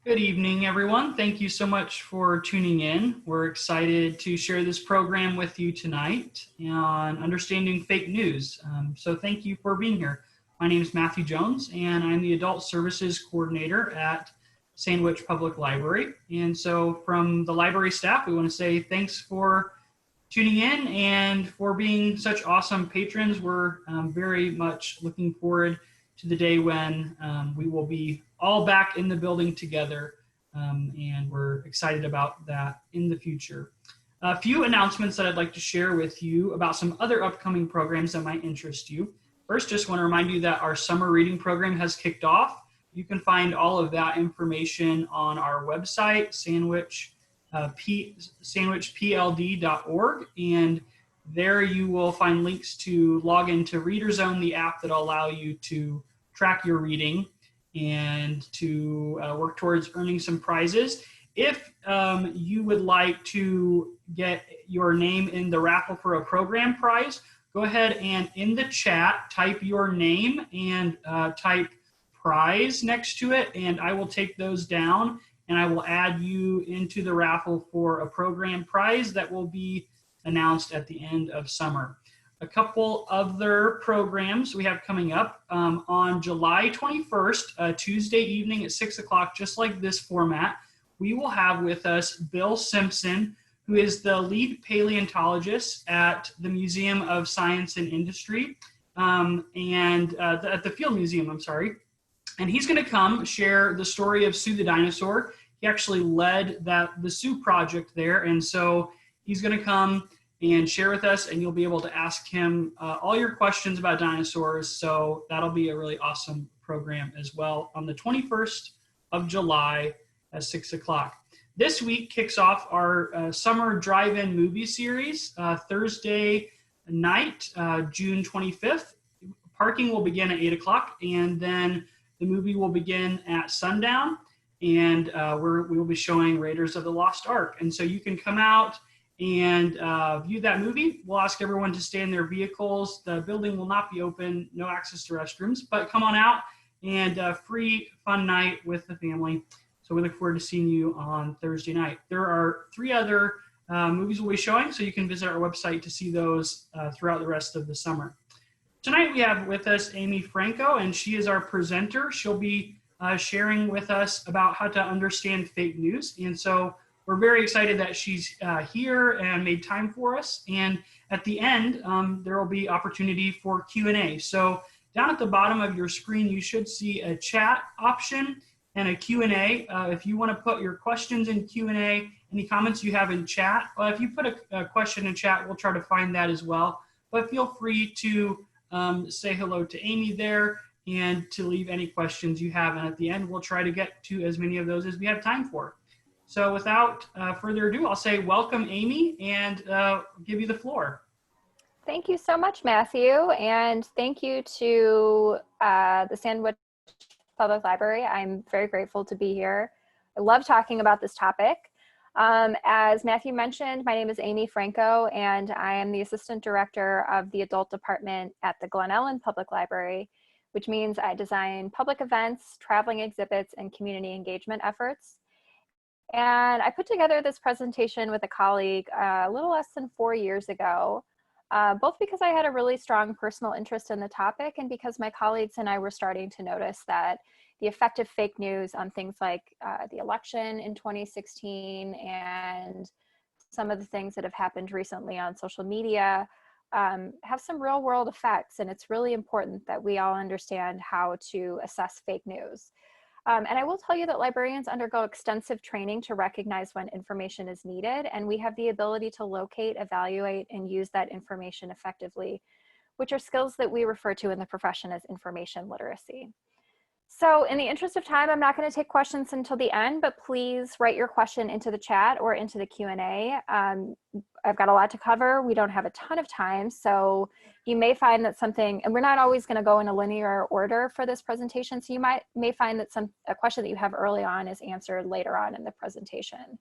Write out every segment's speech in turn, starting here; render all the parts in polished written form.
Good evening, everyone. Thank you so much for tuning in. We're excited to share this program with you tonight on understanding fake news. So thank you for being here. My name is Matthew Jones, and I'm the Adult Services Coordinator at Sandwich Public Library. And so from the library staff, we want to say thanks for tuning in and for being such awesome patrons. We're very much looking forward to the day when we will be all back in the building together, and we're excited about that in the future. A few announcements that I'd like to share with you about some other upcoming programs that might interest you. First, just want to remind you that our summer reading program has kicked off. You can find all of that information on our website, sandwichpld.org, and there you will find links to log into Reader Zone, the app that will allow you to track your reading and to work towards earning some prizes. If you would like to get your name in the raffle for a program prize, go ahead and in the chat type your name and type prize next to it, and I will take those down and I will add you into the raffle for a program prize that will be announced at the end of summer. A couple other programs we have coming up on July 21st, Tuesday evening at 6 o'clock, just like this format, we will have with us Bill Simpson, who is the lead paleontologist at the Museum of Science and Industry, at the Field Museum, I'm sorry. And he's going to come share the story of Sue the dinosaur. He actually led the Sue project there, and so he's going to come and share with us, and you'll be able to ask him all your questions about dinosaurs. So that'll be a really awesome program as well on the 21st of July at 6 o'clock. This week kicks off our summer drive-in movie series, Thursday night, June 25th. Parking will begin at 8 o'clock, and then the movie will begin at sundown, and we will be showing Raiders of the Lost Ark. And so you can come out and view that movie. We'll ask everyone to stay in their vehicles. The building will not be open, no access to restrooms, but come on out and free fun night with the family. So we look forward to seeing you on Thursday night. There are 3 other movies we'll be showing, so you can visit our website to see those throughout the rest of the summer. Tonight we have with us Amy Franco, and she is our presenter. She'll be sharing with us about how to understand fake news. And so we're very excited that she's here and made time for us. And at the end, there will be opportunity for Q&A. So down at the bottom of your screen, you should see a chat option and a Q&A. If you want to put your questions in Q&A, any comments you have in chat, if you put a question in chat, we'll try to find that as well. But feel free to say hello to Amy there and to leave any questions you have. And at the end, we'll try to get to as many of those as we have time for. So without further ado, I'll say welcome, Amy, and give you the floor. Thank you so much, Matthew, and thank you to the Sandwich Public Library. I'm very grateful to be here. I love talking about this topic. As Matthew mentioned, my name is Amy Franco, and I am the Assistant Director of the Adult Department at the Glen Ellyn Public Library, which means I design public events, traveling exhibits, and community engagement efforts. And I put together this presentation with a colleague a little less than 4 years ago, both because I had a really strong personal interest in the topic and because my colleagues and I were starting to notice that the effect of fake news on things like the election in 2016 and some of the things that have happened recently on social media have some real world effects. And it's really important that we all understand how to assess fake news. And I will tell you that librarians undergo extensive training to recognize when information is needed, and we have the ability to locate, evaluate, and use that information effectively, which are skills that we refer to in the profession as information literacy. So in the interest of time, I'm not going to take questions until the end, but please write your question into the chat or into the Q&A. I've got a lot to cover. We don't have a ton of time, so you may find that something, and we're not always going to go in a linear order for this presentation, so you may find that a question that you have early on is answered later on in the presentation.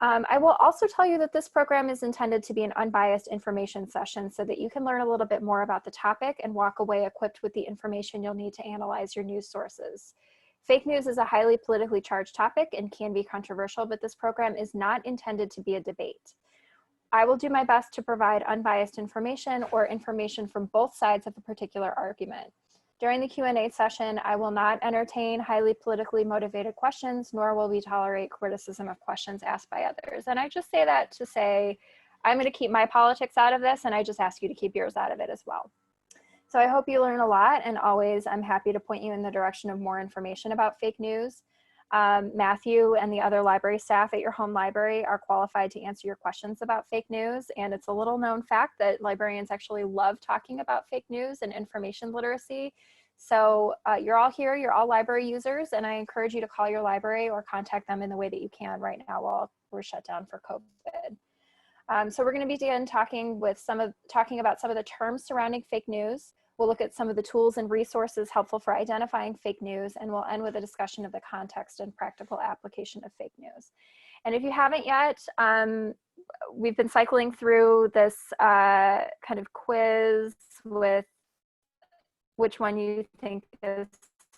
I will also tell you that this program is intended to be an unbiased information session so that you can learn a little bit more about the topic and walk away equipped with the information you'll need to analyze your news sources. Fake news is a highly politically charged topic and can be controversial, but this program is not intended to be a debate. I will do my best to provide unbiased information or information from both sides of a particular argument. During the Q&A session, I will not entertain highly politically motivated questions, nor will we tolerate criticism of questions asked by others. And I just say that to say, I'm going to keep my politics out of this, and I just ask you to keep yours out of it as well. So I hope you learn a lot, and always I'm happy to point you in the direction of more information about fake news. Matthew and the other library staff at your home library are qualified to answer your questions about fake news, and it's a little known fact that librarians actually love talking about fake news and information literacy. So you're all here, you're all library users, and I encourage you to call your library or contact them in the way that you can right now while we're shut down for COVID. So we're going to begin talking about some of the terms surrounding fake news. We'll look at some of the tools and resources helpful for identifying fake news, and we'll end with a discussion of the context and practical application of fake news. And if you haven't yet, we've been cycling through this kind of quiz with which one you think is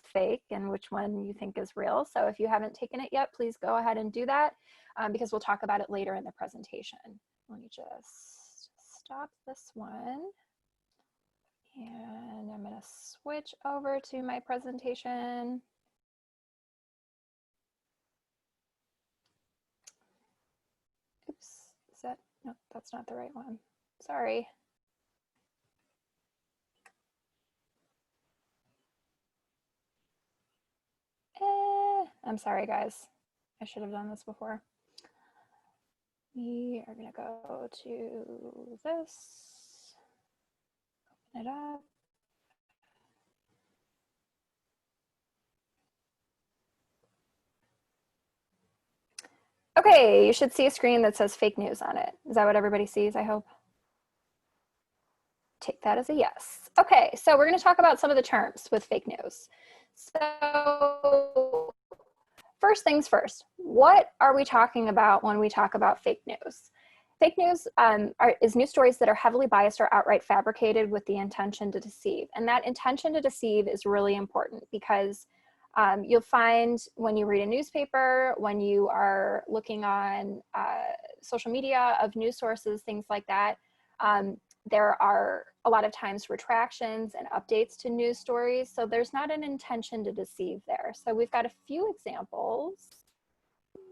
fake and which one you think is real. So if you haven't taken it yet, please go ahead and do that because we'll talk about it later in the presentation. Let me just stop this one. And I'm going to switch over to my presentation. Oops, is that, no, that's not the right one. Sorry. I'm sorry, guys. I should have done this before. We are going to go to this. Open it up. Okay, you should see a screen that says fake news on it. Is that what everybody sees, I hope? Take that as a yes. Okay, so we're going to talk about some of the terms with fake news. So first things first, what are we talking about when we talk about fake news? Fake news is news stories that are heavily biased or outright fabricated with the intention to deceive. And that intention to deceive is really important because you'll find when you read a newspaper, when you are looking on social media of news sources, things like that, there are a lot of times retractions and updates to news stories. So there's not an intention to deceive there. So we've got a few examples.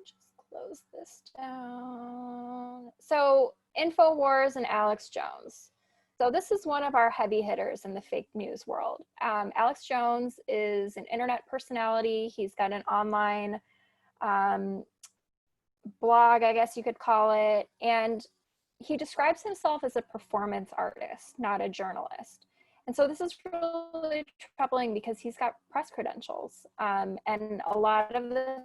Just close this down. So InfoWars and Alex Jones. So this is one of our heavy hitters in the fake news world. Alex Jones is an internet personality. He's got an online blog, I guess you could call it. And he describes himself as a performance artist, not a journalist. And so this is really troubling because he's got press credentials. And a lot of the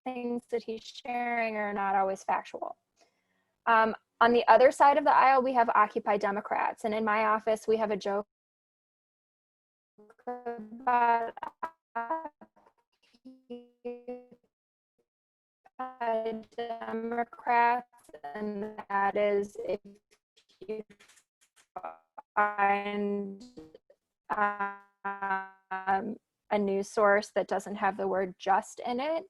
things that he's sharing are not always factual. On the other side of the aisle, we have Occupy Democrats. And in my office, we have a joke about Occupy Democrats, and that is if you find a news source that doesn't have the word just in it,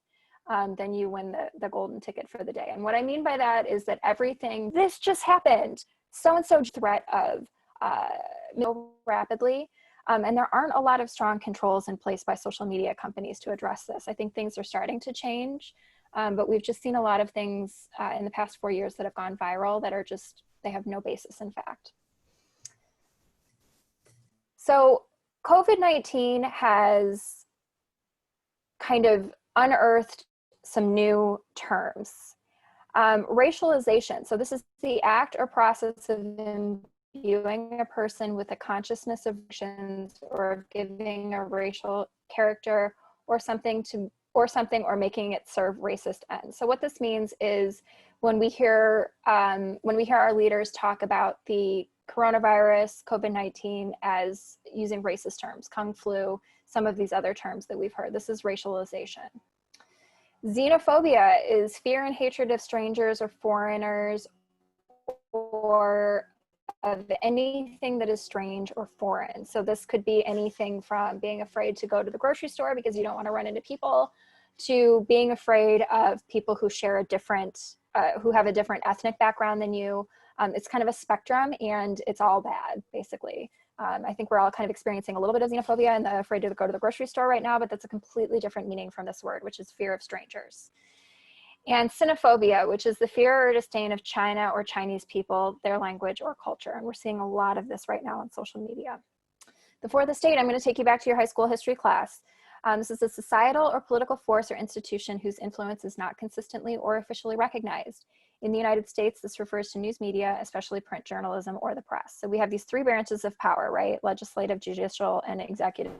then you win the golden ticket for the day. And what I mean by that is that everything, this just happened, so-and-so threat of rapidly. And there aren't a lot of strong controls in place by social media companies to address this. I think things are starting to change, but we've just seen a lot of things in the past 4 years that have gone viral that are just, they have no basis in fact. So COVID-19 has kind of unearthed some new terms. Racialization. So this is the act or process of imbuing a person with a consciousness of racial or of giving a racial character or something or making it serve racist ends. So what this means is when we hear our leaders talk about the coronavirus, COVID-19 as using racist terms, Kung flu, some of these other terms that we've heard, this is racialization. Xenophobia is fear and hatred of strangers or foreigners or of anything that is strange or foreign. So this could be anything from being afraid to go to the grocery store because you don't want to run into people, to being afraid of people who share a different, who have a different ethnic background than you. It's kind of a spectrum, and it's all bad, basically. I think we're all kind of experiencing a little bit of xenophobia and the afraid to go to the grocery store right now, but that's a completely different meaning from this word, which is fear of strangers. And xenophobia, which is the fear or disdain of China or Chinese people, their language or culture. And we're seeing a lot of this right now on social media. Before the state, I'm going to take you back to your high school history class. This is a societal or political force or institution whose influence is not consistently or officially recognized. In the United States, this refers to news media, especially print journalism or the press. So we have these three branches of power, right? Legislative, judicial, and executive.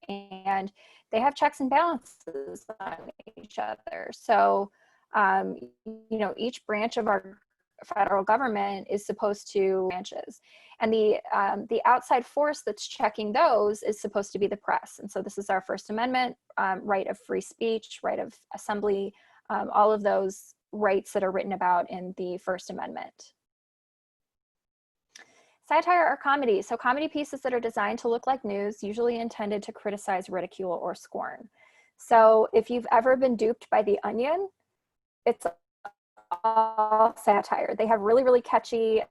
And they have checks and balances on each other. So, you know, each branch of our federal government is supposed to branches. And the outside force that's checking those is supposed to be the press. And so this is our First Amendment, right of free speech, right of assembly, all of those rights that are written about in the First Amendment. Satire or comedy. So comedy pieces that are designed to look like news, usually intended to criticize, ridicule, or scorn. So if you've ever been duped by The Onion, it's all satire. They have really, really catchy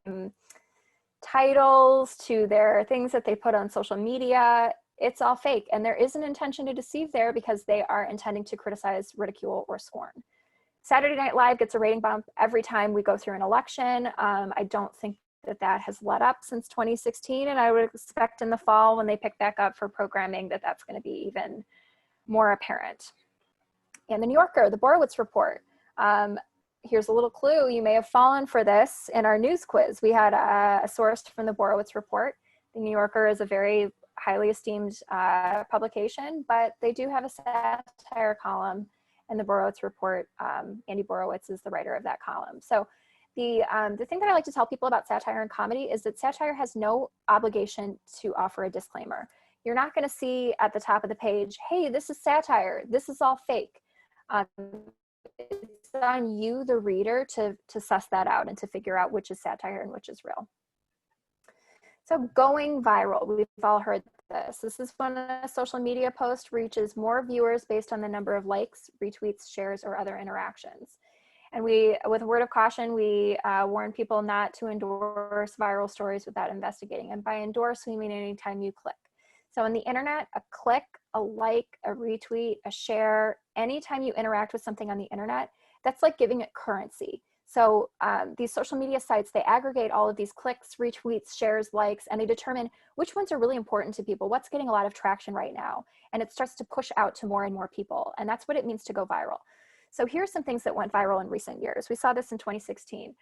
titles to their things that they put on social media. It's all fake. And there is an intention to deceive there because they are intending to criticize, ridicule, or scorn. Saturday Night Live gets a rating bump every time we go through an election. I don't think that has let up since 2016, and I would expect in the fall when they pick back up for programming that that's going to be even more apparent. And the New Yorker, the Borowitz Report. Here's a little clue. You may have fallen for this in our news quiz. We had a source from the Borowitz Report. The New Yorker is a very highly esteemed publication, but they do have a satire column, and the Borowitz Report, Andy Borowitz is the writer of that column. So the thing that I like to tell people about satire and comedy is that satire has no obligation to offer a disclaimer. You're not going to see at the top of the page, hey, this is satire, this is all fake. It's on you, the reader, to suss that out and to figure out which is satire and which is real. So going viral, we've all heard this. This is when a social media post reaches more viewers based on the number of likes, retweets, shares, or other interactions. And we, with a word of caution, we warn people not to endorse viral stories without investigating. And by endorse, we mean anytime you click. So on the internet, a click, a like, a retweet, a share, anytime you interact with something on the internet, that's like giving it currency. So these social media sites, they aggregate all of these clicks, retweets, shares, likes, and they determine which ones are really important to people, what's getting a lot of traction right now. And it starts to push out to more and more people. And that's what it means to go viral. So here's some things that went viral in recent years. We saw this in 2016.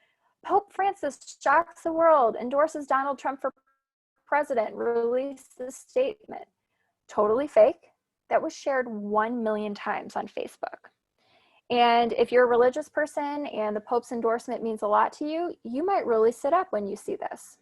Pope Francis shocks the world, endorses Donald Trump for president, releases statement. Totally fake. That was shared 1 million times on Facebook. And if you're a religious person and the Pope's endorsement means a lot to you, you might really sit up when you see this.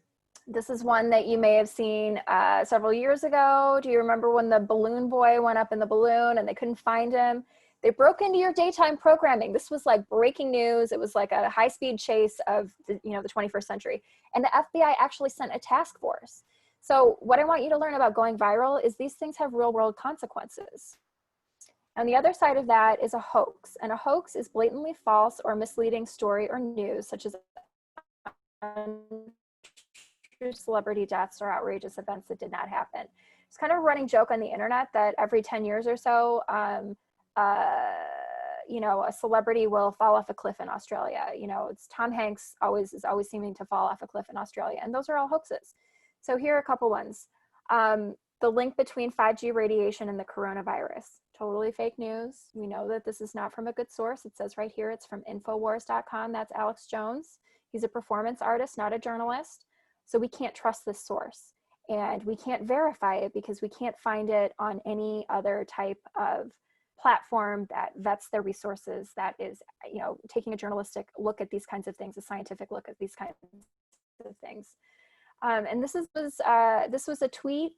This is one that you may have seen several years ago. Do you remember when the balloon boy went up in the balloon and they couldn't find him? They broke into your daytime programming. This was like breaking news. It was like a high-speed chase of the 21st century. And the FBI actually sent a task force. So what I want you to learn about going viral is these things have real-world consequences. On the other side of that is a hoax. And a hoax is blatantly false or misleading story or news, such as celebrity deaths or outrageous events that did not happen. It's kind of a running joke on the internet that every 10 years or so, a celebrity will fall off a cliff in Australia. It's Tom Hanks is always seeming to fall off a cliff in Australia, and those are all hoaxes. So here are a couple ones. The link between 5G radiation and the coronavirus. Totally fake news. We know that this is not from a good source. It says right here, it's from Infowars.com. That's Alex Jones. He's a performance artist, not a journalist. So we can't trust this source. And we can't verify it because we can't find it on any other type of platform that vets their resources, that is, taking a journalistic look at these kinds of things, a scientific look at these kinds of things. And this was a tweet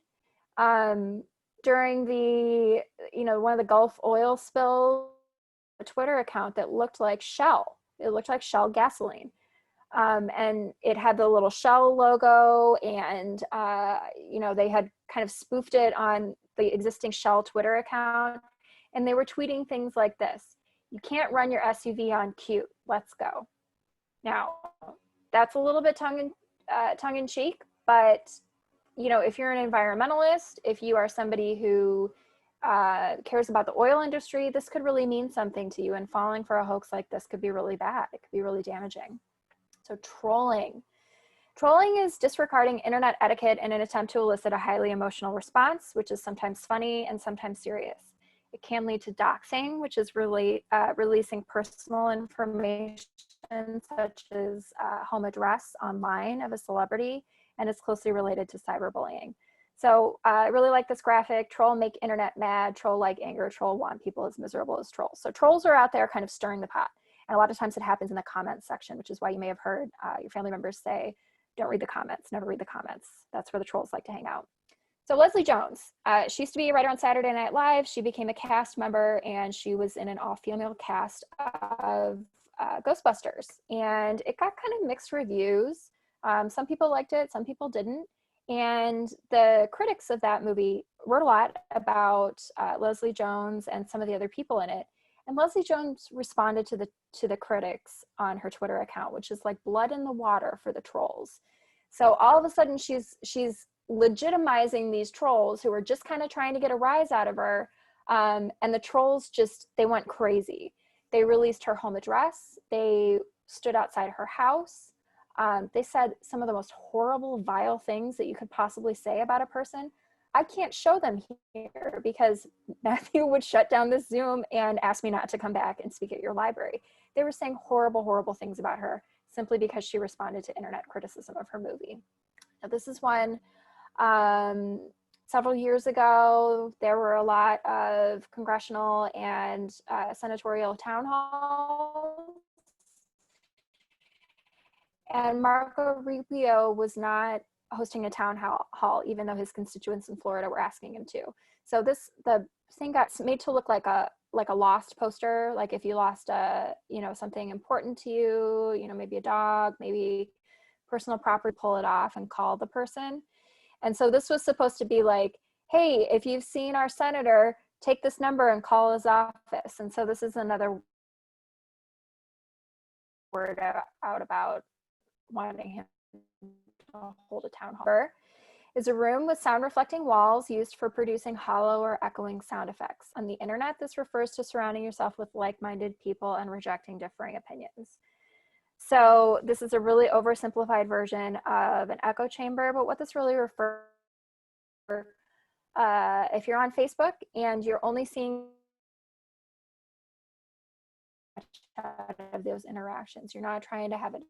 during the, one of the Gulf oil spills, a Twitter account that looked like Shell. It looked like Shell gasoline. And it had the little shell logo, and you know, they had kind of spoofed it on the existing Shell Twitter account, and they were tweeting things like this: "You can't run your SUV on cute. Let's go." Now, that's a little bit tongue in cheek, but you know, if you're an environmentalist, if you are somebody who cares about the oil industry, this could really mean something to you, and falling for a hoax like this could be really bad. It could be really damaging. So trolling. Trolling is disregarding internet etiquette in an attempt to elicit a highly emotional response, which is sometimes funny and sometimes serious. It can lead to doxing, which is really releasing personal information such as home address online of a celebrity, and is closely related to cyberbullying. So I really like this graphic. Troll make internet mad, troll like anger, troll want people as miserable as trolls. So trolls are out there kind of stirring the pot. And a lot of times it happens in the comments section, which is why you may have heard your family members say, don't read the comments, never read the comments. That's where the trolls like to hang out. So Leslie Jones, she used to be a writer on Saturday Night Live. She became a cast member, and she was in an all-female cast of Ghostbusters. And it got kind of mixed reviews. Some people liked it, some people didn't. And the critics of that movie wrote a lot about Leslie Jones and some of the other people in it. And Leslie Jones responded to the critics on her Twitter account, which is like blood in the water for the trolls. So all of a sudden she's legitimizing these trolls who are just kind of trying to get a rise out of her. And the trolls they went crazy. They released her home address. They stood outside her house. They said some of the most horrible, vile things that you could possibly say about a person. I can't show them here because Matthew would shut down this Zoom and ask me not to come back and speak at your library. They were saying horrible, horrible things about her simply because she responded to internet criticism of her movie. Now, this is one, several years ago, there were a lot of congressional and senatorial town halls. And Marco Rubio was not hosting a town hall, even though his constituents in Florida were asking him to. So the thing got made to look like a lost poster. Like if you lost something important to you, maybe a dog, maybe personal property, pull it off and call the person. And so this was supposed to be like, hey, if you've seen our senator, take this number and call his office. And so this is another word out about wanting him to hold a town hall. Is a room with sound reflecting walls used for producing hollow or echoing sound effects. On the internet, this refers to surrounding yourself with like-minded people and rejecting differing opinions. So this is a really oversimplified version of an echo chamber, but what this really refers if you're on Facebook and you're only seeing out of those interactions, you're not trying to have it.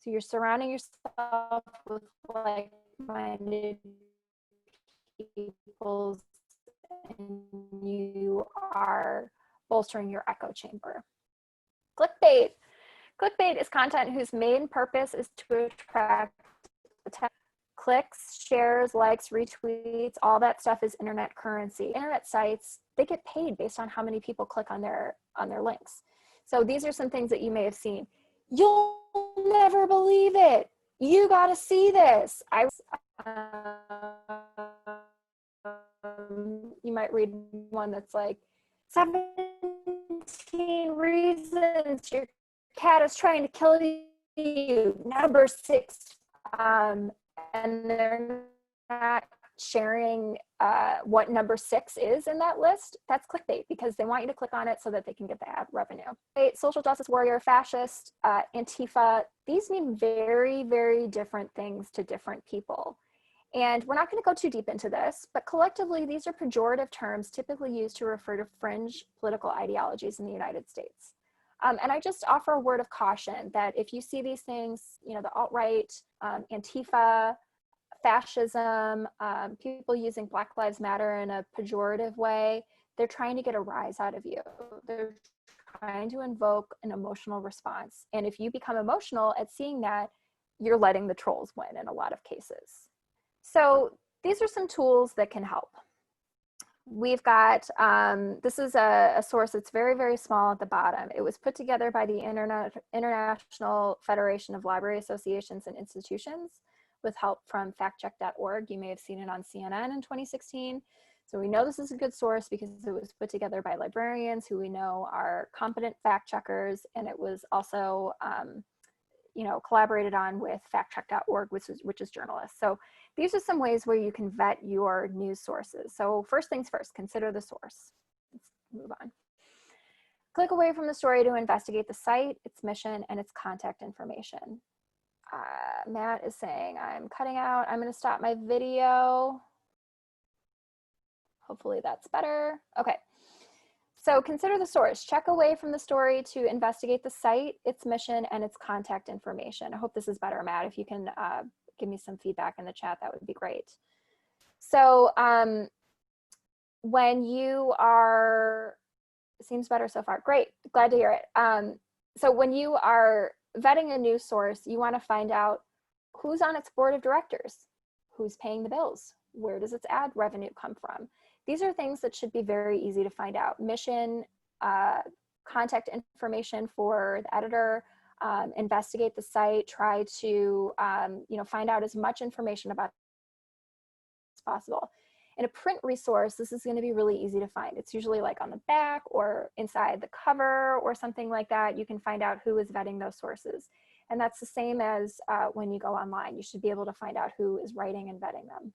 So you're surrounding yourself with like-minded people, and you are bolstering your echo chamber. Clickbait. Clickbait is content whose main purpose is to attract clicks, shares, likes, retweets. All that stuff is internet currency. Internet sites, they get paid based on how many people click on their links. So these are some things that you may have seen. You'll never believe it. You got to see this. You might read one that's like 17 reasons your cat is trying to kill you. Number 6. And they're not sharing what number 6 is in that list. That's clickbait because they want you to click on it so that they can get the ad revenue. Social justice warrior, fascist, Antifa, these mean very, very different things to different people. And we're not going to go too deep into this, but collectively, these are pejorative terms typically used to refer to fringe political ideologies in the United States. And I just offer a word of caution that if you see these things, the alt-right, Antifa, fascism, people using Black Lives Matter in a pejorative way, they're trying to get a rise out of you. They're trying to invoke an emotional response. And if you become emotional at seeing that, you're letting the trolls win in a lot of cases. So these are some tools that can help. we've got, this is a source that's very, very small at the bottom. It was put together by the International Federation of Library Associations and Institutions with help from factcheck.org. You may have seen it on CNN in 2016. So we know this is a good source because it was put together by librarians who we know are competent fact checkers, and it was also collaborated on with factcheck.org, which is journalists. So these are some ways where you can vet your news sources. So first things first, consider the source. Let's move on. Click away from the story to investigate the site, its mission, and its contact information. Matt is saying I'm cutting out. I'm going to stop my video. Hopefully that's better. Okay. So consider the source. Check away from the story to investigate the site, its mission, and its contact information. I hope this is better, Matt. If you can give me some feedback in the chat, that would be great. So when you are, seems better so far. Great, glad to hear it. So when you are vetting a news source, you want to find out who's on its board of directors, who's paying the bills, where does its ad revenue come from? These are things that should be very easy to find out. Mission, contact information for the editor, investigate the site, try to find out as much information about it as possible. In a print resource, this is going to be really easy to find. It's usually like on the back or inside the cover or something like that. You can find out who is vetting those sources. And that's the same as when you go online. You should be able to find out who is writing and vetting them.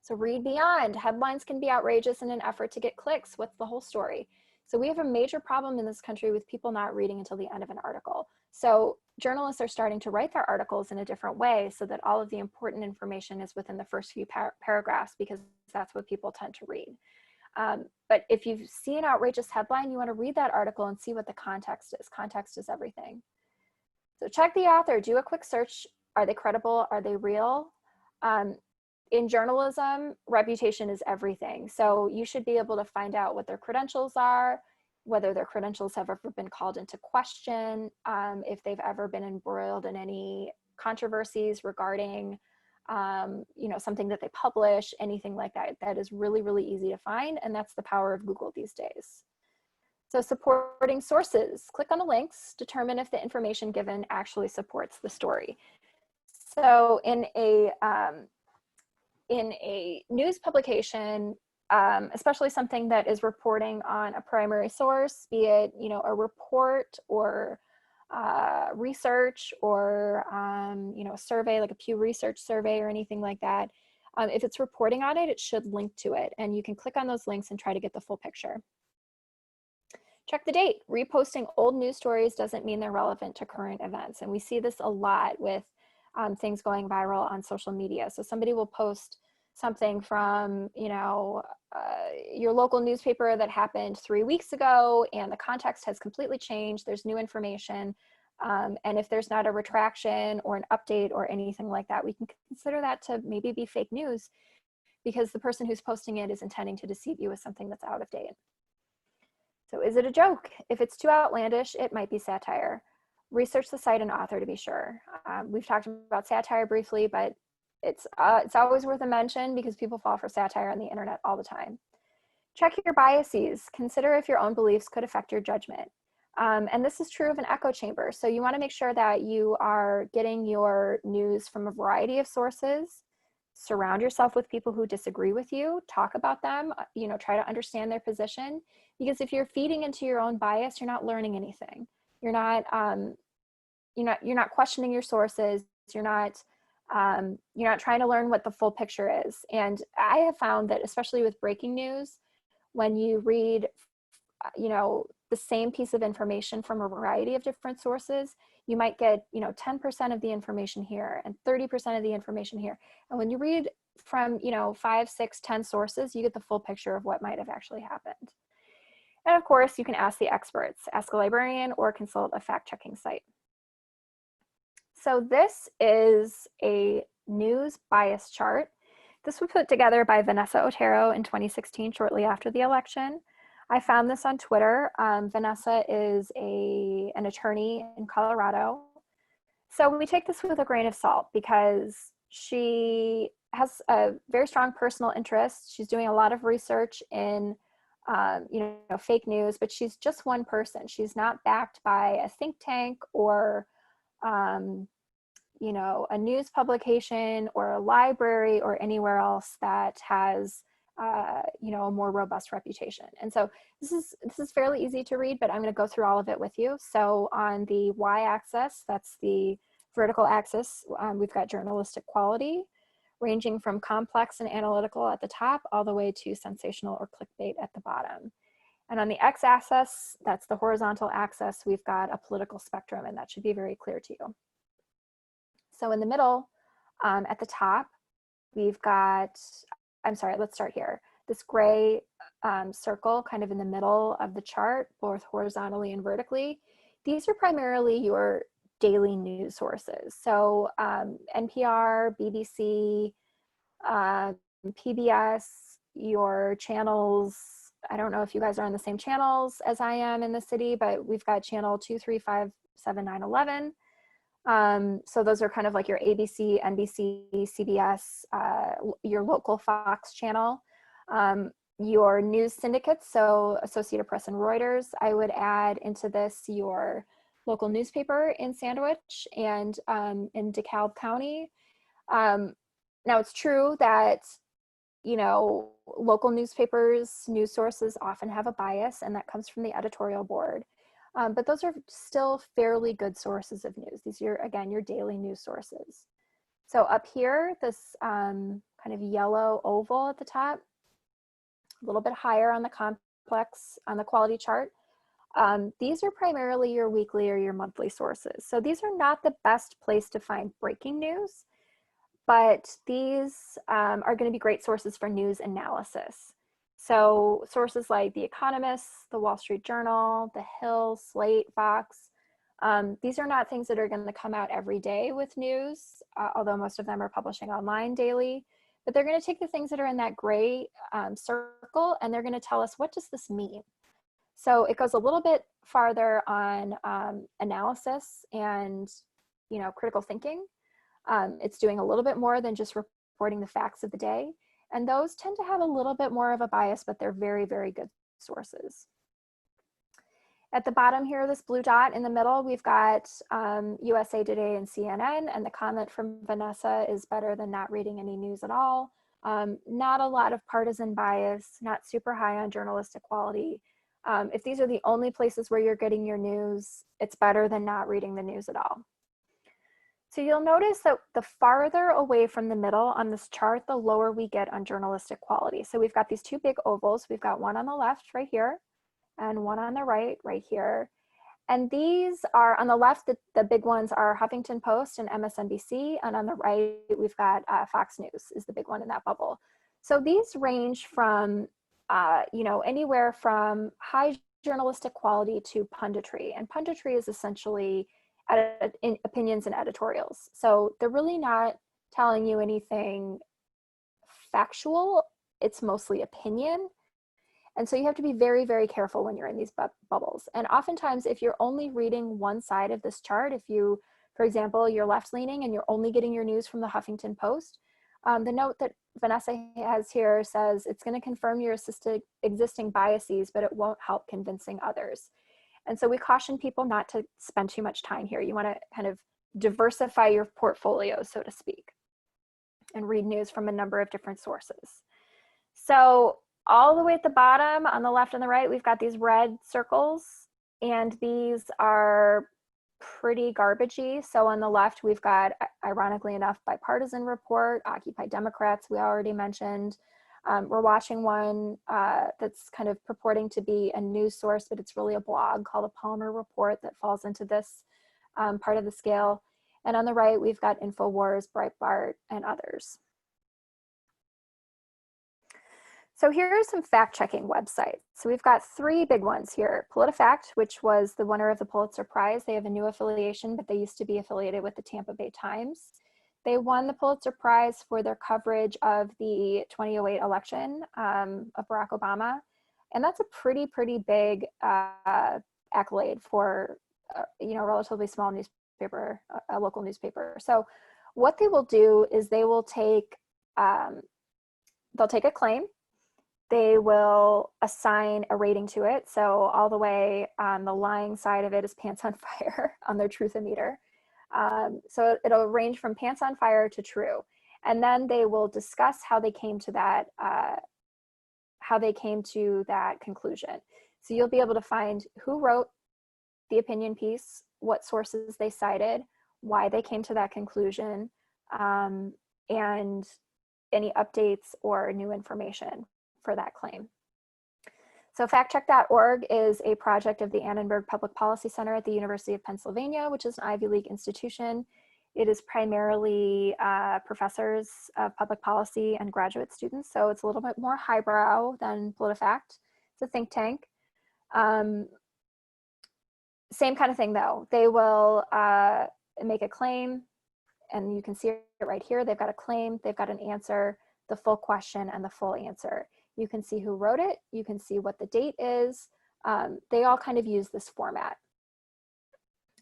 So read beyond. Headlines can be outrageous in an effort to get clicks. What's the whole story? So we have a major problem in this country with people not reading until the end of an article. So journalists are starting to write their articles in a different way so that all of the important information is within the first few paragraphs, because that's what people tend to read. But if you see an outrageous headline, you want to read that article and see what the context is. Context is everything. So check the author, do a quick search. Are they credible? Are they real? In journalism, reputation is everything. So you should be able to find out what their credentials are, whether their credentials have ever been called into question, if they've ever been embroiled in any controversies regarding something that they publish, anything like that. That is really, really easy to find, and that's the power of Google these days. So supporting sources, click on the links, determine if the information given actually supports the story. So in a news publication, especially something that is reporting on a primary source, be it a report or research or a survey like a Pew Research survey or anything like that, if it's reporting on it, it should link to it, and you can click on those links and try to get the full picture. Check the date. Reposting old news stories doesn't mean they're relevant to current events, and we see this a lot with things going viral on social media. So somebody will post something from your local newspaper that happened 3 weeks ago, and the context has completely changed. There's new information, and if there's not a retraction or an update or anything like that, we can consider that to maybe be fake news, because the person who's posting it is intending to deceive you with something that's out of date. So is it a joke? If it's too outlandish, it might be satire. Research the site and author to be sure. We've talked about satire briefly, but it's always worth a mention because people fall for satire on the internet all the time. Check your biases. Consider if your own beliefs could affect your judgment. And this is true of an echo chamber. So you want to make sure that you are getting your news from a variety of sources. Surround yourself with people who disagree with you. Talk about them. Try to understand their position. Because if you're feeding into your own bias, you're not learning anything. You're not questioning your sources. You're not trying to learn what the full picture is. And I have found that, especially with breaking news, when you read, the same piece of information from a variety of different sources, you might get, 10% of the information here and 30% of the information here. And when you read from, 5, 6, 10 sources, you get the full picture of what might have actually happened. And of course, you can ask the experts, ask a librarian, or consult a fact-checking site. So this is a news bias chart. This was put together by Vanessa Otero in 2016, shortly after the election. I found this on Twitter. Vanessa is an attorney in Colorado. So we take this with a grain of salt because she has a very strong personal interest. She's doing a lot of research in fake news, but she's just one person. She's not backed by a think tank or a news publication or a library or anywhere else that has a more robust reputation. And so this is fairly easy to read, but I'm going to go through all of it with you. So on the y-axis, that's the vertical axis, we've got journalistic quality, ranging from complex and analytical at the top all the way to sensational or clickbait at the bottom. And on the x-axis, that's the horizontal axis, we've got a political spectrum, and that should be very clear to you. So in the middle, at the top, we've got, let's start here. This gray circle kind of in the middle of the chart, both horizontally and vertically. These are primarily your daily news sources. So NPR, BBC, PBS, your channels. I don't know if you guys are on the same channels as I am in the city, but we've got channel 2, 3, 5, 7, 9, 11. So those are kind of like your ABC, NBC, CBS, your local Fox channel. Your news syndicates, so Associated Press and Reuters. I would add into this your local newspaper in Sandwich and in DeKalb County. Now it's true that, local newspapers, news sources often have a bias, and that comes from the editorial board. But those are still fairly good sources of news. These are, again, your daily news sources. So up here, this kind of yellow oval at the top, a little bit higher on the complex, on the quality chart. These are primarily your weekly or your monthly sources. So these are not the best place to find breaking news, but these are going to be great sources for news analysis. So sources like The Economist, The Wall Street Journal, The Hill, Slate, Fox, these are not things that are going to come out every day with news, although most of them are publishing online daily. But they're going to take the things that are in that gray circle, and they're going to tell us, what does this mean? So it goes a little bit farther on analysis and critical thinking. It's doing a little bit more than just reporting the facts of the day. And those tend to have a little bit more of a bias, but they're very, very good sources. At the bottom here, this blue dot in the middle, we've got USA Today and CNN, and the comment from Vanessa is better than not reading any news at all. Not a lot of partisan bias, not super high on journalistic quality. If these are the only places where you're getting your news, it's better than not reading the news at all. So you'll notice that the farther away from the middle on this chart, the lower we get on journalistic quality. So we've got these two big ovals. We've got one on the left right here and one on the right here. And these are, on the left, the big ones are Huffington Post and MSNBC. And on the right, we've got Fox News is the big one in that bubble. So these range from, anywhere from high journalistic quality to punditry. And punditry is essentially in opinions and editorials. So they're really not telling you anything factual. It's mostly opinion. And so you have to be very, very careful when you're in these bubbles. And oftentimes, if you're only reading one side of this chart, if you, for example, you're left-leaning and you're only getting your news from the Huffington Post, the note that Vanessa has here says it's going to confirm your existing biases, but it won't help convincing others. And so we caution people not to spend too much time here. You want to kind of diversify your portfolio, so to speak, and read news from a number of different sources. So all the way at the bottom, on the left and the right, we've got these red circles, and these are pretty garbagey. So on the left, we've got, ironically enough, Bipartisan Report, Occupy Democrats, we already mentioned. We're watching one that's kind of purporting to be a news source, but it's really a blog called a Palmer Report that falls into this part of the scale. And on the right, we've got InfoWars, Breitbart, and others. So here are some fact-checking websites. So we've got three big ones here. PolitiFact, which was the winner of the Pulitzer Prize. They have a new affiliation, but they used to be affiliated with the Tampa Bay Times. They won the Pulitzer Prize for their coverage of the 2008 election of Barack Obama. And that's a pretty big accolade for a relatively small newspaper, a local newspaper. So what they will do is they will take they'll take a claim. They will assign a rating to it. So all the way on the lying side of it is pants on fire on their truth-o-meter. So it'll range from pants on fire to true. And then they will discuss how they came to that, conclusion. So you'll be able to find who wrote the opinion piece, what sources they cited, why they came to that conclusion, and any updates or new information for that claim. So factcheck.org is a project of the Annenberg Public Policy Center at the University of Pennsylvania, which is an Ivy League institution. It is primarily professors of public policy and graduate students, so it's a little bit more highbrow than PolitiFact. It's a think tank. Same kind of thing though. They will make a claim, and you can see it right here. They've got a claim, they've got an answer, the full question, and the full answer. You can see who wrote it, you can see what the date is. They all kind of use this format.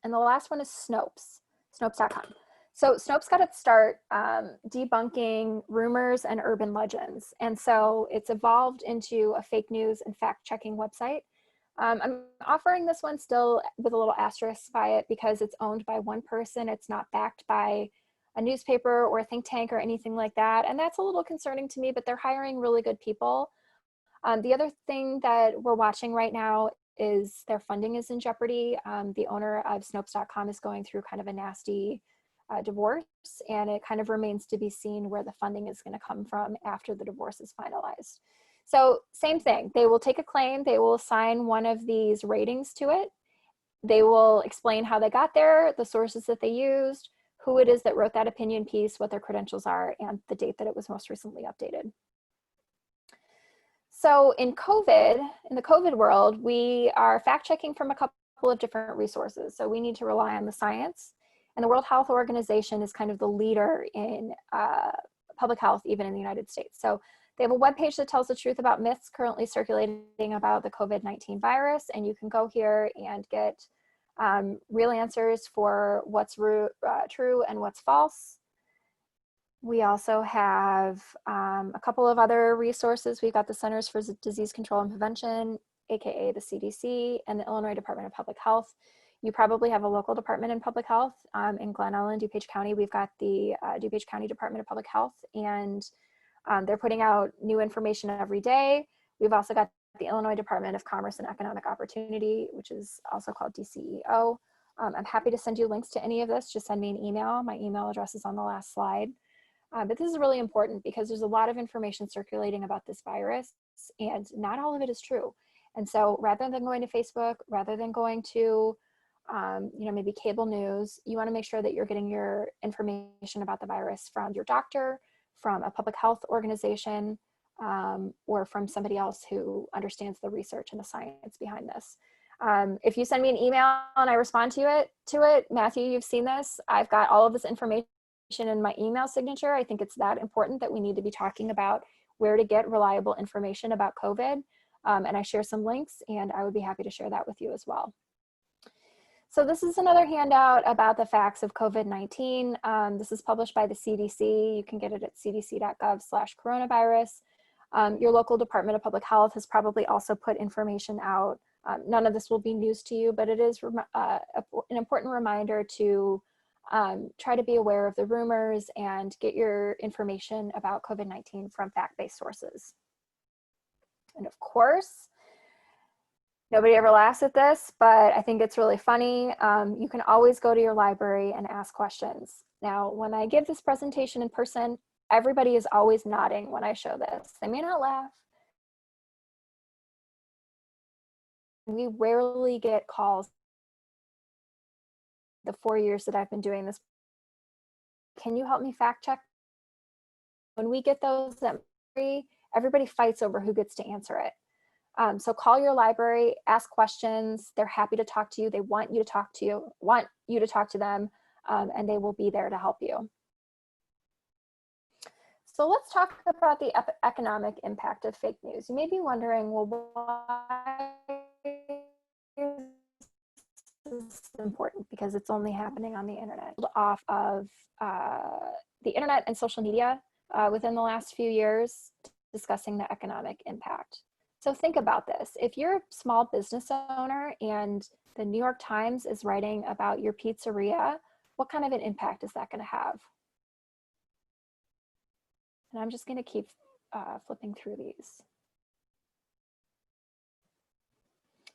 And the last one is Snopes, Snopes.com. So Snopes got its start debunking rumors and urban legends. And so it's evolved into a fake news and fact-checking website. I'm offering this one still with a little asterisk by it because it's owned by one person. It's not backed by a newspaper or a think tank or anything like that. And that's a little concerning to me, but they're hiring really good people. The other thing that we're watching right now is their funding is in jeopardy. The owner of Snopes.com is going through kind of a nasty divorce, and it kind of remains to be seen where the funding is going to come from after the divorce is finalized. So same thing, they will take a claim, they will assign one of these ratings to it. They will explain how they got there, the sources that they used, who it is that wrote that opinion piece, what their credentials are, and the date that it was most recently updated. So in the COVID world, we are fact checking from a couple of different resources. So we need to rely on the science. And the World Health Organization is kind of the leader in public health, even in the United States. So they have a webpage that tells the truth about myths currently circulating about the COVID-19 virus. And you can go here and get real answers for what's true and what's false. We also have a couple of other resources. We've got the Centers for Disease Control and Prevention, AKA the CDC, and the Illinois Department of Public Health. You probably have a local department in public health. In Glen Ellyn, DuPage County, we've got the DuPage County Department of Public Health, and they're putting out new information every day. We've also got the Illinois Department of Commerce and Economic Opportunity, which is also called DCEO. I'm happy to send you links to any of this. Just send me an email. My email address is on the last slide. But this is really important because there's a lot of information circulating about this virus, and not all of it is true. And so rather than going to Facebook, rather than going to maybe cable news, you want to make sure that you're getting your information about the virus from your doctor, from a public health organization, or from somebody else who understands the research and the science behind this. If you send me an email and I respond to it, Matthew, you've seen this. I've got all of this information in my email signature. I think it's that important that we need to be talking about where to get reliable information about COVID. And I share some links, and I would be happy to share that with you as well. So this is another handout about the facts of COVID-19. This is published by the CDC. You can get it at cdc.gov/coronavirus. Your local Department of Public Health has probably also put information out. None of this will be news to you, but it is an important reminder to try to be aware of the rumors and get your information about COVID-19 from fact-based sources. And of course, nobody ever laughs at this, but I think it's really funny. You can always go to your library and ask questions. Now, when I give this presentation in person, everybody is always nodding when I show this. They may not laugh. We rarely get calls the 4 years that I've been doing this. Can you help me fact check? When we get those, everybody fights over who gets to answer it. So call your library, ask questions. They're happy to talk to you. They want you to talk to them, and they will be there to help you. So let's talk about the economic impact of fake news. You may be wondering, well, why is this important? Because it's only happening on the internet. Off of the internet and social media, within the last few years discussing the economic impact. So think about this. If you're a small business owner and the New York Times is writing about your pizzeria, what kind of an impact is that going to have? And I'm just going to keep flipping through these.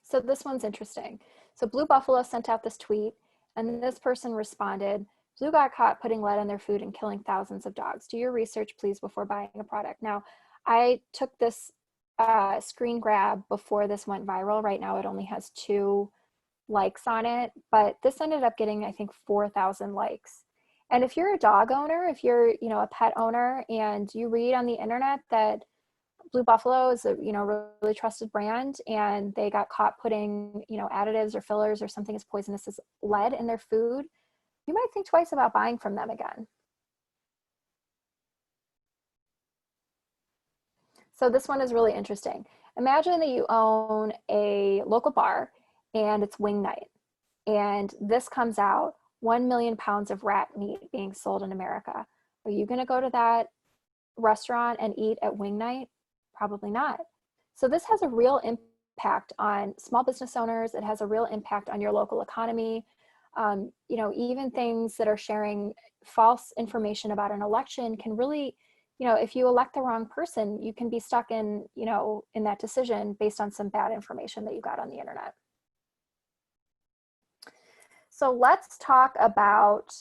So this one's interesting. So Blue Buffalo sent out this tweet, and this person responded, Blue got caught putting lead in their food and killing thousands of dogs. Do your research, please, before buying a product. Now, I took this screen grab before this went viral. Right now, it only has 2 likes on it, but this ended up getting, I think, 4,000 likes. And if you're a dog owner, if you're, a pet owner, and you read on the internet that Blue Buffalo is a, really trusted brand, and they got caught putting, additives or fillers or something as poisonous as lead in their food, you might think twice about buying from them again. So this one is really interesting. Imagine that you own a local bar and it's wing night, and this comes out, 1 million pounds of rat meat being sold in America. Are you going to go to that restaurant and eat at wing night? Probably not. So this has a real impact on small business owners. It has a real impact on your local economy. Even things that are sharing false information about an election can really, if you elect the wrong person, you can be stuck in that decision based on some bad information that you got on the internet. So let's talk about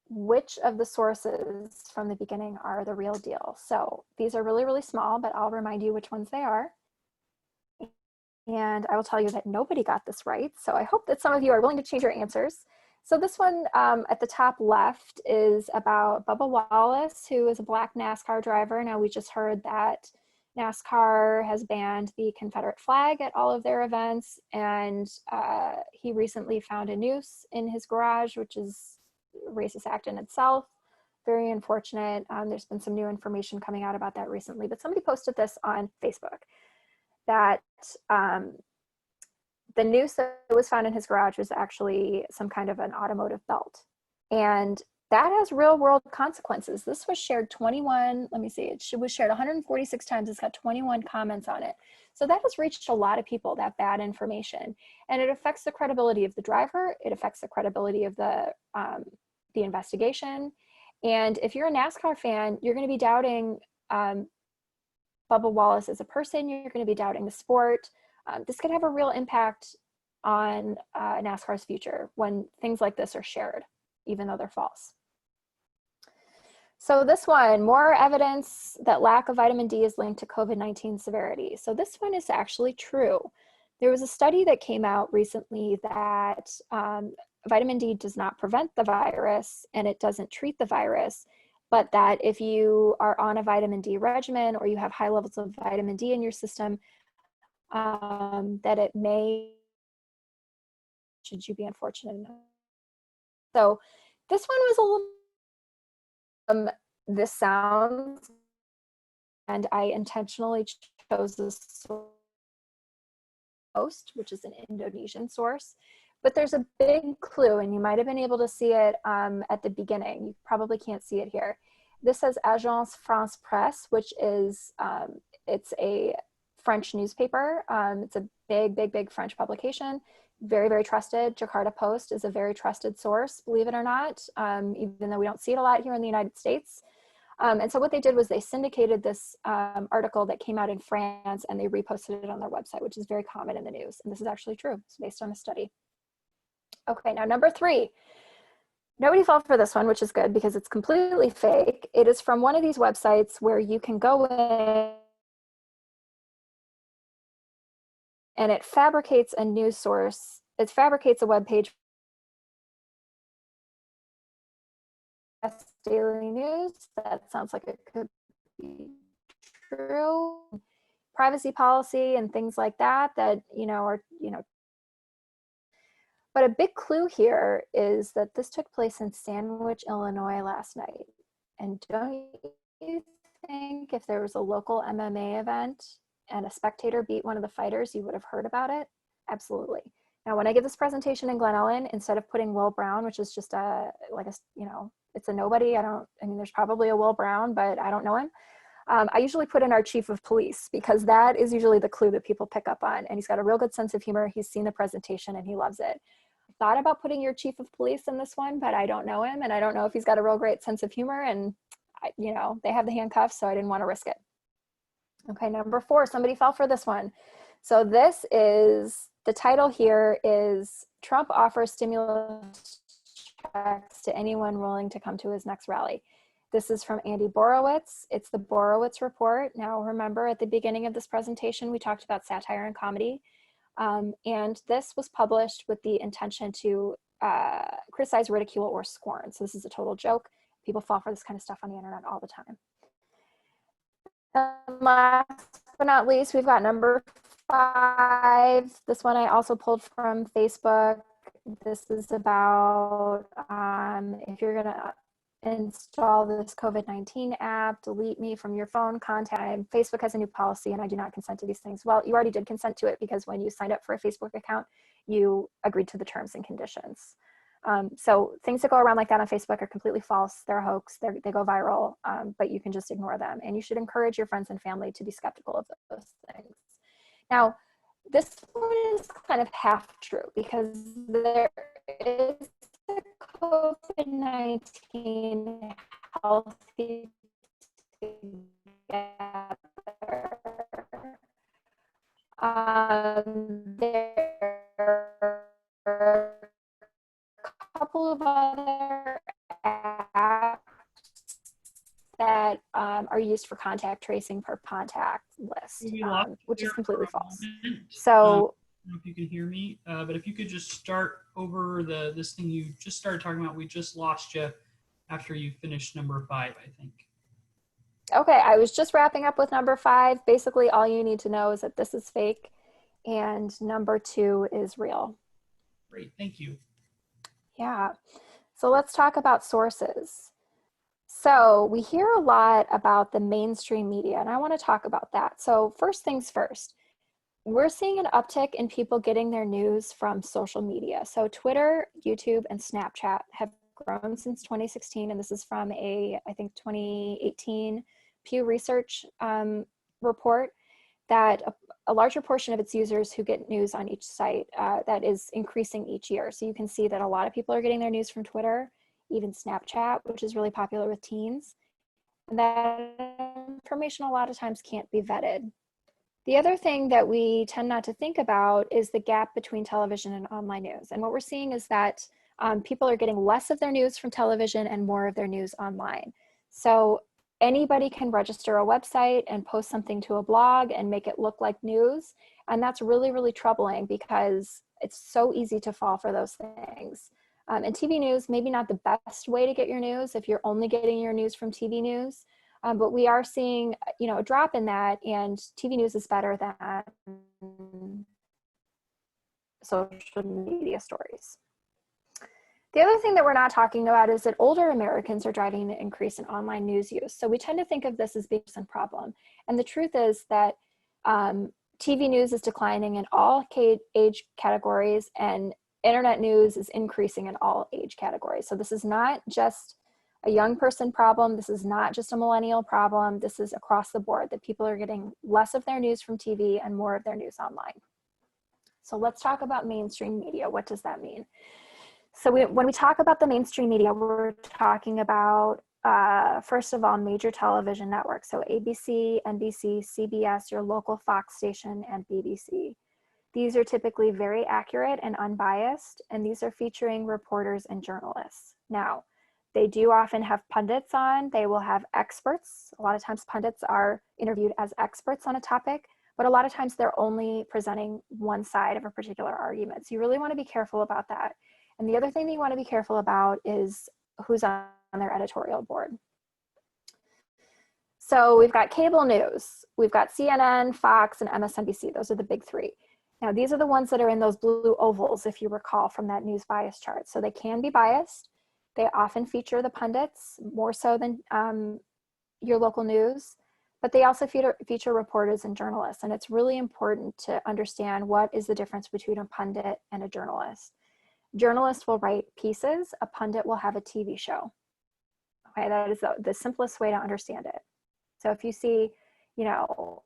which of the sources from the beginning are the real deal. So these are really, really small, but I'll remind you which ones they are. And I will tell you that nobody got this right. So I hope that some of you are willing to change your answers. So this one at the top left is about Bubba Wallace, who is a Black NASCAR driver. Now we just heard that NASCAR has banned the Confederate flag at all of their events. And he recently found a noose in his garage, which is a racist act in itself. Very unfortunate. There's been some new information coming out about that recently, but somebody posted this on Facebook, that the noose that was found in his garage was actually some kind of an automotive belt. And that has real world consequences. This was shared 21, let me see, it was shared 146 times. It's got 21 comments on it. So that has reached a lot of people, that bad information. And it affects the credibility of the driver. It affects the credibility of the investigation. And if you're a NASCAR fan, you're going to be doubting Bubba Wallace as a person. You're going to be doubting the sport. This could have a real impact on NASCAR's future when things like this are shared, even though they're false. So this one, more evidence that lack of vitamin D is linked to COVID-19 severity. So this one is actually true. There was a study that came out recently that vitamin D does not prevent the virus and it doesn't treat the virus, but that if you are on a vitamin D regimen or you have high levels of vitamin D in your system, that it may, should you be unfortunate enough. So this one was a little, this sounds, and I intentionally chose this post, which is an Indonesian source, but there's a big clue, and you might have been able to see it at the beginning. You probably can't see it here. This says Agence France Presse, which is, it's a French newspaper. It's a big French publication. Very, very trusted. Jakarta Post is a very trusted source, believe it or not, even though we don't see it a lot here in the United States. And so what they did was they syndicated this article that came out in France, and they reposted it on their website, which is very common in the news. And this is actually true. It's based on a study. Okay, now number 3. Nobody fell for this one, which is good because it's completely fake. It is from one of these websites where you can go in and it fabricates a news source. It fabricates a web page. Daily news. That sounds like it could be true. Privacy policy and things like that, are, But a big clue here is that this took place in Sandwich, Illinois last night. And don't you think if there was a local MMA event and a spectator beat one of the fighters, you would have heard about it? Absolutely. Now, when I give this presentation in Glen Ellyn, instead of putting Will Brown, which is just it's a nobody. There's probably a Will Brown, but I don't know him. I usually put in our chief of police, because that is usually the clue that people pick up on. And he's got a real good sense of humor. He's seen the presentation and he loves it. I thought about putting your chief of police in this one, but I don't know him. And I don't know if he's got a real great sense of humor. And, they have the handcuffs, so I didn't want to risk it. Okay, number 4, somebody fell for this one. So the title here is Trump offers stimulus checks to anyone willing to come to his next rally. This is from Andy Borowitz. It's the Borowitz Report. Now, remember, at the beginning of this presentation, we talked about satire and comedy. And this was published with the intention to criticize, ridicule, or scorn. So this is a total joke. People fall for this kind of stuff on the internet all the time. And last but not least, we've got number 5. This one I also pulled from Facebook. This is about if you're going to install this COVID-19 app, delete me from your phone contact. Facebook has a new policy and I do not consent to these things. Well, you already did consent to it, because when you signed up for a Facebook account, you agreed to the terms and conditions. So things that go around like that on Facebook are completely false. They're a hoax. They go viral, but you can just ignore them. And you should encourage your friends and family to be skeptical of those things. Now, this one is kind of half true, because there is a COVID-19 healthy together. There are a couple of other apps that are used for contact tracing per contact list, which is completely false. So, I don't know if you can hear me, but if you could just start over this thing you just started talking about. We just lost you after you finished number 5, I think. Okay, I was just wrapping up with number 5. Basically, all you need to know is that this is fake and number 2 is real. Great, thank you. Yeah, so let's talk about sources. So we hear a lot about the mainstream media, and I want to talk about that. So first things first, we're seeing an uptick in people getting their news from social media. So Twitter, YouTube, and Snapchat have grown since 2016, and this is from I think 2018 Pew Research report, that a larger portion of its users who get news on each site, that is increasing each year. So you can see that a lot of people are getting their news from Twitter, even Snapchat, which is really popular with teens. And that information a lot of times can't be vetted. The other thing that we tend not to think about is the gap between television and online news. And what we're seeing is that people are getting less of their news from television and more of their news online. So anybody can register a website and post something to a blog and make it look like news. And that's really, really troubling, because it's so easy to fall for those things. And TV news, maybe not the best way to get your news if you're only getting your news from TV news. But we are seeing, a drop in that, and TV news is better than social media stories. The other thing that we're not talking about is that older Americans are driving an increase in online news use. So we tend to think of this as being a problem. And the truth is that TV news is declining in all age categories, and internet news is increasing in all age categories. So this is not just a young person problem. This is not just a millennial problem. This is across the board, that people are getting less of their news from TV and more of their news online. So let's talk about mainstream media. What does that mean? So when we talk about the mainstream media, we're talking about, first of all, major television networks. So ABC, NBC, CBS, your local Fox station, and BBC. These are typically very accurate and unbiased, and these are featuring reporters and journalists. Now, they do often have pundits on. They will have experts. A lot of times pundits are interviewed as experts on a topic, but a lot of times they're only presenting one side of a particular argument. So you really want to be careful about that. And the other thing that you want to be careful about is who's on their editorial board. So we've got cable news. We've got CNN, Fox, and MSNBC. Those are the big 3. Now, these are the ones that are in those blue ovals, if you recall from that news bias chart. So they can be biased. They often feature the pundits more so than your local news. but they also feature reporters and journalists. And it's really important to understand what is the difference between a pundit and a journalist. Journalists will write pieces, a pundit will have a TV show. Okay, that is the simplest way to understand it. So if you see, you know,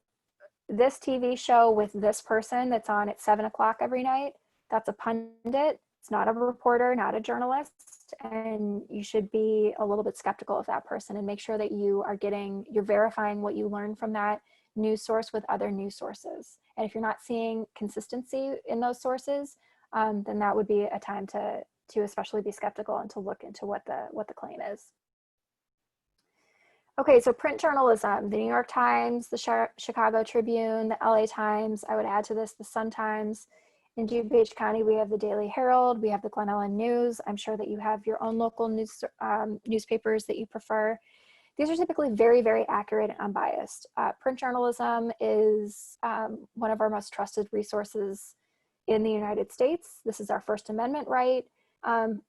this TV show with this person that's on at 7 o'clock every night, that's a pundit. It's not a reporter, not a journalist. And you should be a little bit skeptical of that person and make sure that you're verifying what you learn from that news source with other news sources. And if you're not seeing consistency in those sources, then that would be a time to especially be skeptical and to look into what the claim is. Okay, so print journalism, the New York Times, the Chicago Tribune, the LA Times, I would add to this the Sun Times. In DuPage County, we have the Daily Herald, we have the Glen Ellyn News. I'm sure that you have your own local newspapers that you prefer. These are typically very, very accurate and unbiased. Print journalism is one of our most trusted resources in the United States. This is our First Amendment right.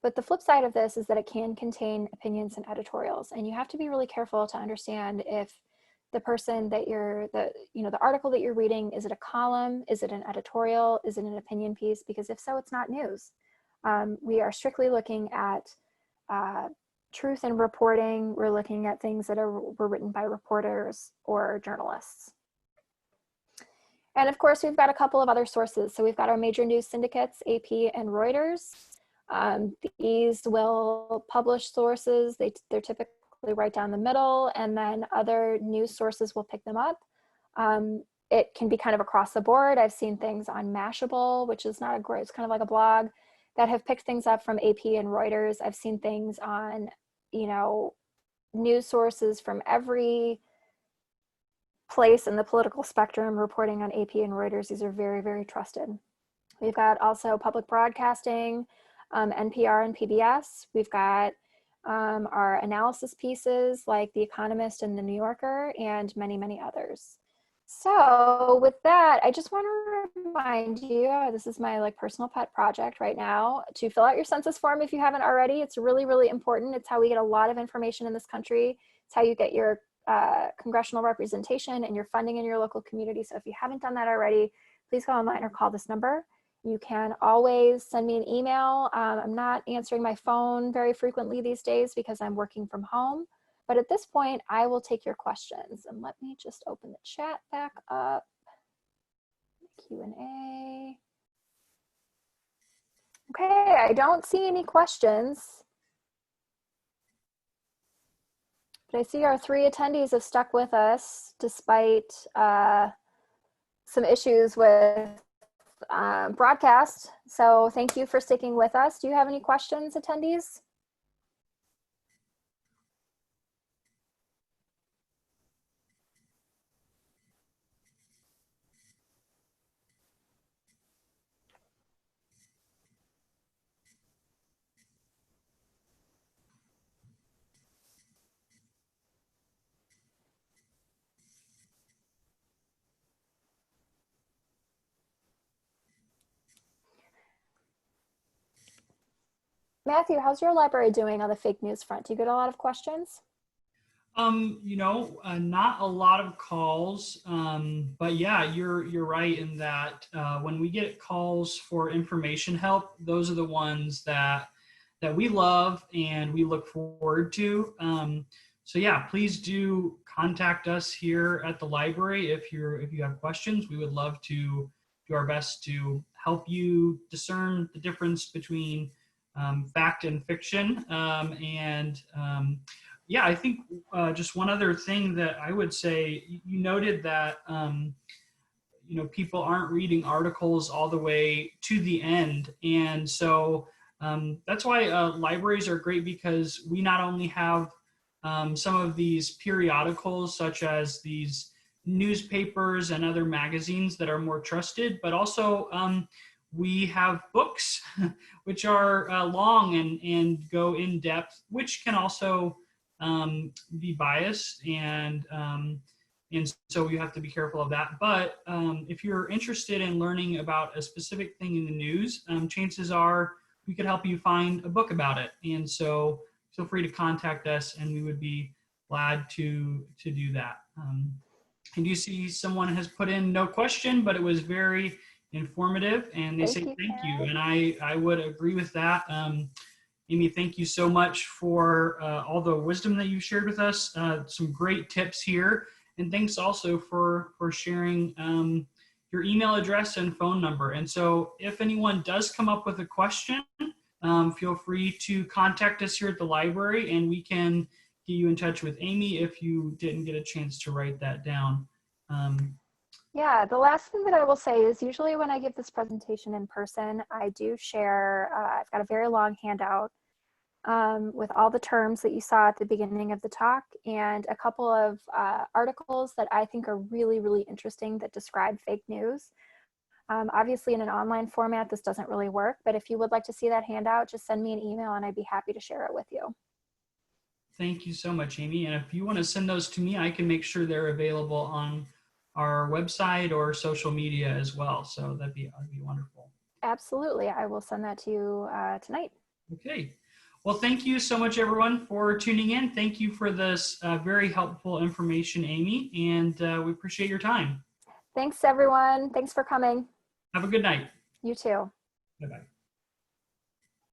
But the flip side of this is that it can contain opinions and editorials, and you have to be really careful to understand if the person that the article that you're reading, is it a column, is it an editorial, is it an opinion piece? Because if so, it's not news. We are strictly looking at truth and reporting. We're looking at things that were written by reporters or journalists. And of course, we've got a couple of other sources. So we've got our major news syndicates, AP and Reuters. These will publish sources. They're typically right down the middle, and then other news sources will pick them up. It can be kind of across the board. I've seen things on Mashable, which is not a great, it's kind of like a blog, that have picked things up from AP and Reuters. I've seen things on, news sources from every place in the political spectrum reporting on AP and Reuters. These are very, very trusted. We've got also public broadcasting, NPR and PBS. We've got our analysis pieces like The Economist and The New Yorker, and many, many others. So with that, I just want to remind you, this is my personal pet project right now, to fill out your census form if you haven't already. It's really, really important. It's how we get a lot of information in this country. It's how you get your congressional representation and your funding in your local community. So if you haven't done that already, please go online or call this number. You can always send me an email. I'm not answering my phone very frequently these days because I'm working from home. But at this point, I will take your questions. And let me just open the chat back up. Q&A. Okay, I don't see any questions. But I see our 3 attendees have stuck with us despite some issues with broadcast. So thank you for sticking with us. Do you have any questions, attendees? Matthew, how's your library doing on the fake news front? Do you get a lot of questions? Not a lot of calls, but yeah, you're right in that when we get calls for information help, those are the ones that we love and we look forward to. So yeah, please do contact us here at the library if you have questions. We would love to do our best to help you discern the difference between fact and fiction. Yeah, I think just one other thing that I would say, you noted that people aren't reading articles all the way to the end, and so that's why libraries are great, because we not only have some of these periodicals such as these newspapers and other magazines that are more trusted, but also we have books which are long and go in depth, which can also be biased, and so you have to be careful of that. But if you're interested in learning about a specific thing in the news, chances are we could help you find a book about it. And so feel free to contact us, and we would be glad to do that. I do see someone has put in no question, but it was very informative, and they say thank you. And I would agree with that. Amy, thank you so much for all the wisdom that you shared with us. Some great tips here. And thanks also for sharing your email address and phone number. And so if anyone does come up with a question, feel free to contact us here at the library, and we can get you in touch with Amy if you didn't get a chance to write that down. Yeah, the last thing that I will say is usually when I give this presentation in person, I do share, I've got a very long handout with all the terms that you saw at the beginning of the talk, and a couple of articles that I think are really, really interesting that describe fake news. Obviously in an online format, this doesn't really work, but if you would like to see that handout, just send me an email and I'd be happy to share it with you. Thank you so much, Amy. And if you want to send those to me, I can make sure they're available on our website or social media as well. So that'd be wonderful. Absolutely. I will send that to you tonight. Okay. Well, thank you so much, everyone, for tuning in. Thank you for this very helpful information, Amy, and we appreciate your time. Thanks, everyone. Thanks for coming. Have a good night. You too. Bye-bye.